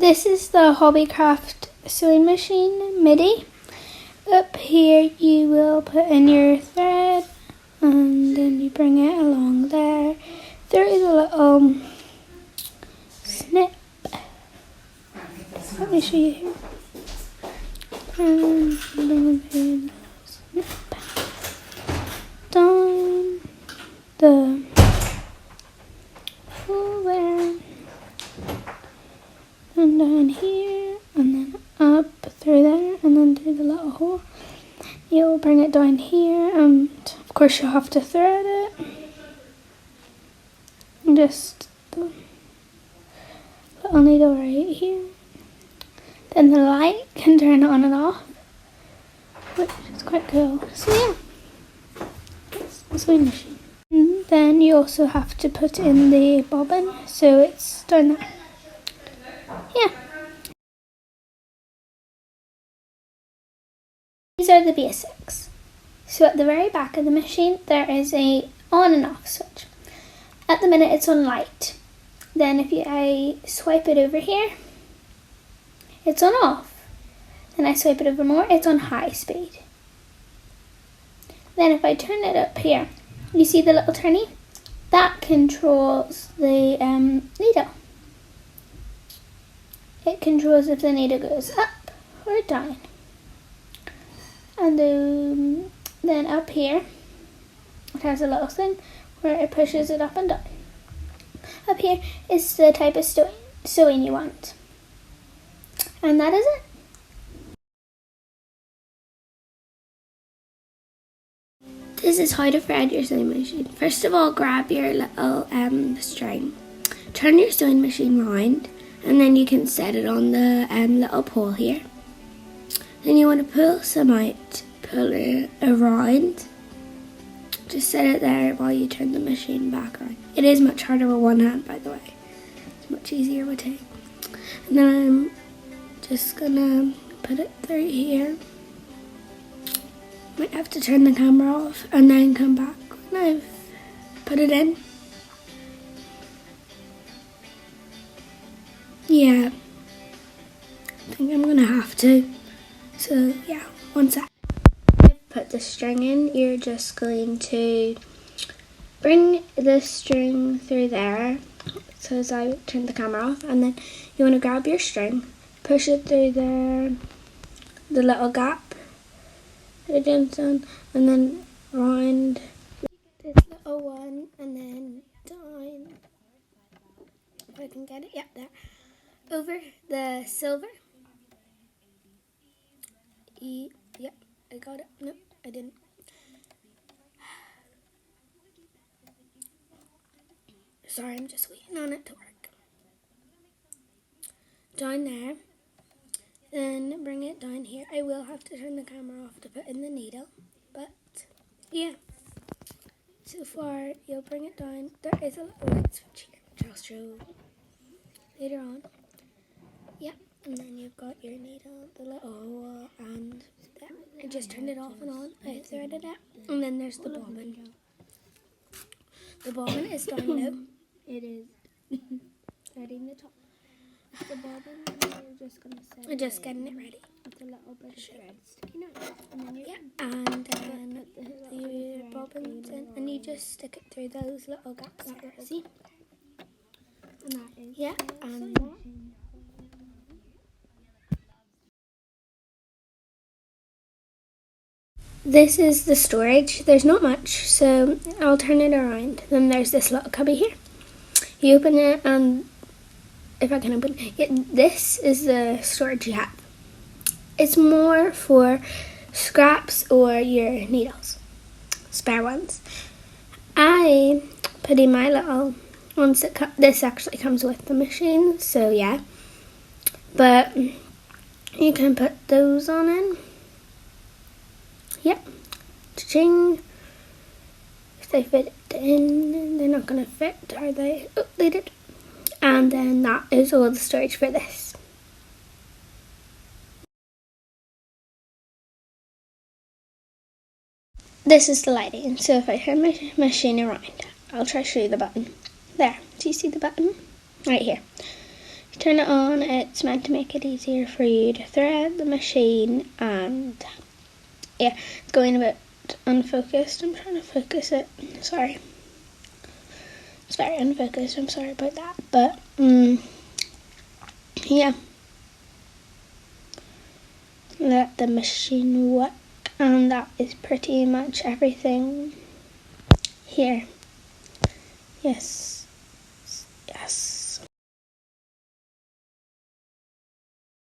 This is the Hobbycraft sewing machine midi. Up here you will put in your thread and then you bring it along there. There is a little snip. Let me show you here. And bring the snip down the hole there. And down here, and then up through there, and then through the little hole. You'll bring it down here, and of course you'll have to thread it. Just the little needle right here. Then the light can turn on and off, which is quite cool. So yeah, that's the sewing machine. And then you also have to put in the bobbin, so it's down there. Yeah. These are the basics. So at the very back of the machine there is a on and off switch. At the minute it's on light. Then if I swipe it over here, it's on off. Then I swipe it over more, it's on high speed. Then if I turn it up here, you see the little turny? That controls the needle. It controls if the needle goes up or down. And then up here, it has a little thing where it pushes it up and down. Up here is the type of sewing you want. And that is it. This is how to thread your sewing machine. First of all, grab your little string. Turn your sewing machine round. And then you can set it on the little pole here. Then you want to pull some out, pull it around. Just set it there while you turn the machine back around. It is much harder with one hand, by the way. It's much easier with two. And then I'm just gonna put it through here. Might have to turn the camera off and then come back when I've put it in. Yeah, I think I'm gonna have to. So yeah, one sec. Put the string in. You're just going to bring the string through there. So as I turn the camera off, and then you want to grab your string, push it through there, the little gap, and then round this little one, and then down. If I can get it, yeah, there. Over the silver. Yep, I got it. No, I didn't. Sorry, I'm just waiting on it to work. Down there. Then bring it down here. I will have to turn the camera off to put in the needle. But, yeah. So far, you'll bring it down. There is a little light switch here, which I'll show later on. Yep, and then you've got your needle, the little hole, and I just turned it off and on. I threaded it, and then there's the bobbin. The bobbin is down low. It is. Threading the top. The bobbin, you're just gonna set. I'm just getting it ready. With a little bit of thread sticking out, and then and then your bobbins in, and you just stick it through those little gaps here. See? And that is. Yeah, and. This is the storage. There's not much, so I'll turn it around. Then there's this little cubby here. You open it, and if I can open it, this is the storage you have. It's more for scraps or your needles, spare ones. I put in my little ones that this actually comes with the machine, so yeah. But you can put those on in. Yep, cha-ching. If they fit in, they're not going to fit, are they? Oh, they did. And then that is all the storage for this. This is the lighting, so if I turn my machine around, I'll try to show you the button. There, do you see the button? Right here. turn it on. It's meant to make it easier for you to thread the machine, and yeah, it's going a bit unfocused. I'm trying to focus it. Sorry. It's very unfocused. I'm sorry about that. But, yeah. Let the machine work. And that is pretty much everything here. Yes. Yes.